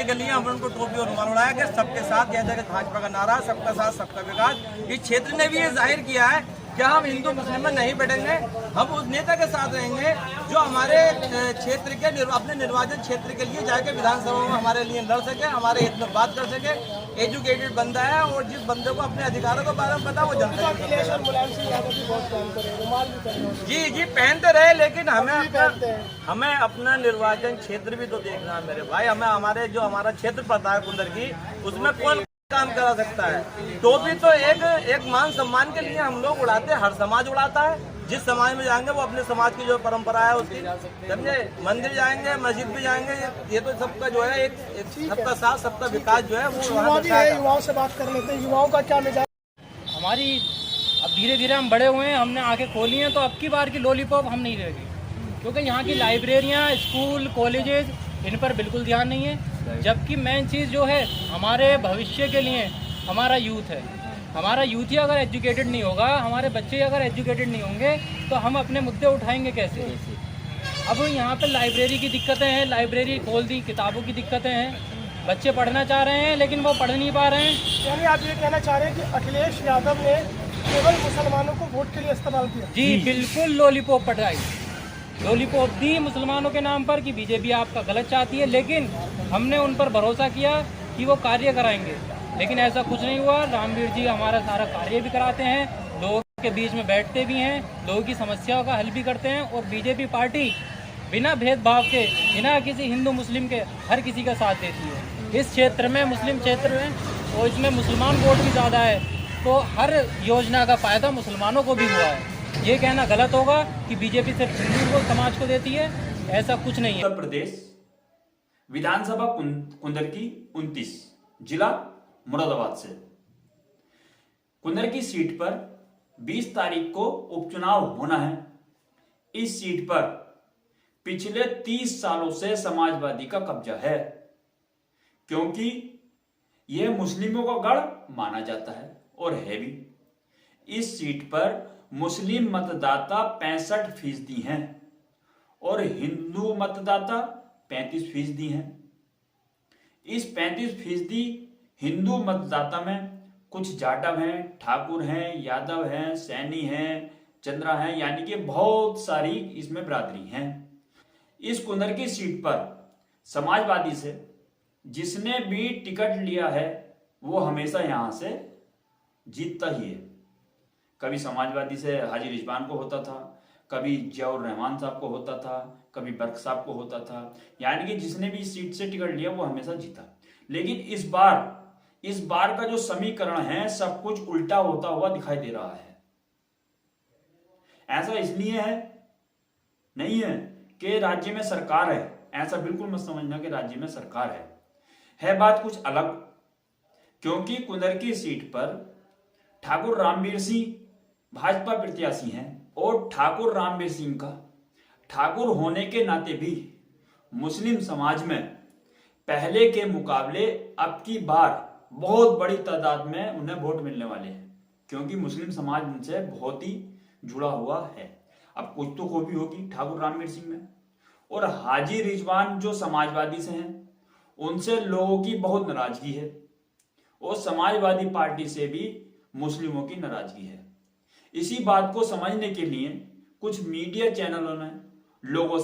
के लिए हम उनको टोपी और रुमाल उड़ाया गया। सबके साथ, जैसा कि भाजपा का नारा सबका साथ सबका विकास, इस क्षेत्र ने भी ये जाहिर किया है कि हम हिंदू मुस्लिम में नहीं बैठेंगे। हम उस नेता के साथ रहेंगे जो हमारे क्षेत्र के अपने निर्वाचन क्षेत्र के लिए जाके विधानसभा में हमारे लिए लड़ सके, हमारे हित में बात कर सके। एजुकेटेड बंदा है और जिस बंदे को अपने अधिकारों के बारे में पता वो जनता जी पहनते रहे, लेकिन हमें अपना निर्वाचन क्षेत्र भी तो देखना है मेरे भाई। हमें हमारा क्षेत्र पता है कुंदर की, उसमें कौन काम करा सकता है। टोपी तो एक मान सम्मान के लिए हम लोग उड़ाते हैं, हर समाज उड़ाता है। जिस समाज में जाएंगे वो अपने समाज की जो परंपरा है उसकी, समझे, मंदिर जाएंगे, मस्जिद भी जाएंगे, ये तो सबका जो है एक सबका साथ सबका विकास जो है वो युवाओं से बात कर लेते हैं। युवाओं का क्या मिजाज? हमारी अब धीरे धीरे हम बड़े हुए हैं, हमने आंखें खोली हैं, तो अब की बार की लॉलीपॉप हम नहीं रहेगी, क्योंकि यहाँ की लाइब्रेरियाँ, स्कूल, कॉलेजेस, इन पर बिल्कुल ध्यान नहीं है। जबकि मेन चीज़ जो है हमारे भविष्य के लिए हमारा यूथ है। हमारा यूथ ही अगर एजुकेटेड नहीं होगा, हमारे बच्चे अगर एजुकेटेड नहीं होंगे, तो हम अपने मुद्दे उठाएंगे कैसे? अब यहाँ पे लाइब्रेरी की दिक्कतें हैं, लाइब्रेरी खोल दी, किताबों की दिक्कतें हैं, बच्चे पढ़ना चाह रहे हैं लेकिन वो पढ़ नहीं पा रहे हैं। यानी आप ये कहना चाह रहे हैं कि अखिलेश यादव ने केवल मुसलमानों को वोट के लिए इस्तेमाल किया? जी बिल्कुल, लॉलीपॉप पटाई, लॉलीपॉप दी मुसलमानों के नाम पर कि बीजेपी आपका गलत चाहती है, लेकिन हमने उन पर भरोसा किया कि वो कार्य कराएंगे, लेकिन ऐसा कुछ नहीं हुआ। रामवीर जी हमारा सारा कार्य भी कराते हैं, लोगों के बीच में बैठते भी हैं, लोगों की समस्याओं का हल भी करते हैं, और बीजेपी पार्टी बिना भेदभाव के, बिना किसी हिंदू मुस्लिम के हर किसी का साथ देती है। इस क्षेत्र में, मुस्लिम क्षेत्र में, और इसमें मुसलमान वोट भी ज़्यादा है, तो हर योजना का फ़ायदा मुसलमानों को भी हुआ है। ये कहना गलत होगा कि बीजेपी सिर्फ हिंदू को, समाज को देती है, ऐसा कुछ नहीं है। उत्तर प्रदेश विधानसभा कुंदरकी 29 जिला मुरादाबाद से कुंदरकी सीट पर 20 तारीख को उपचुनाव होना है। इस सीट पर पिछले 30 सालों से समाजवादी का कब्जा है, क्योंकि यह मुस्लिमों का गढ़ माना जाता है और है भी। इस सीट पर मुस्लिम मतदाता 65% हैं और हिंदू मतदाता 35% हैं। इस 35% हिंदू मतदाता में कुछ जाटव हैं, ठाकुर हैं, यादव हैं, सैनी हैं, चंद्रा हैं, यानी कि बहुत सारी इसमें बिरादरी हैं। इस कुंदरकी सीट पर समाजवादी से जिसने भी टिकट लिया है वो हमेशा यहां से जीतता ही है। कभी समाजवादी से हाजी रिजवान को होता था, कभी जियाउर रहमान साहब को होता था, कभी बर्क साहब को होता था, यानी कि जिसने भी इस सीट से टिकट लिया वो हमेशा जीता। लेकिन इस बार का जो समीकरण है सब कुछ उल्टा होता हुआ दिखाई दे रहा है। ऐसा इसलिए नहीं है कि राज्य में सरकार है, ऐसा बिल्कुल मत समझना कि राज्य में सरकार है बात कुछ अलग। क्योंकि कुंदरकी सीट पर ठाकुर रामवीर सिंह भाजपा प्रत्याशी हैं और ठाकुर रामवीर सिंह का ठाकुर होने के नाते भी मुस्लिम समाज में पहले के मुकाबले अब की बार बहुत बड़ी तादाद में उन्हें वोट मिलने वाले हैं, क्योंकि मुस्लिम समाज उनसे बहुत ही जुड़ा हुआ है। अब कुछ तो खूबी होगी ठाकुर रामवीर सिंह में, और हाजी रिजवान जो समाजवादी से हैं उनसे लोगों की बहुत नाराजगी है, और समाजवादी पार्टी से भी मुस्लिमों की नाराजगी है। इसी बात को समझने के लिए कुछ मीडिया चैनलों ने लोगों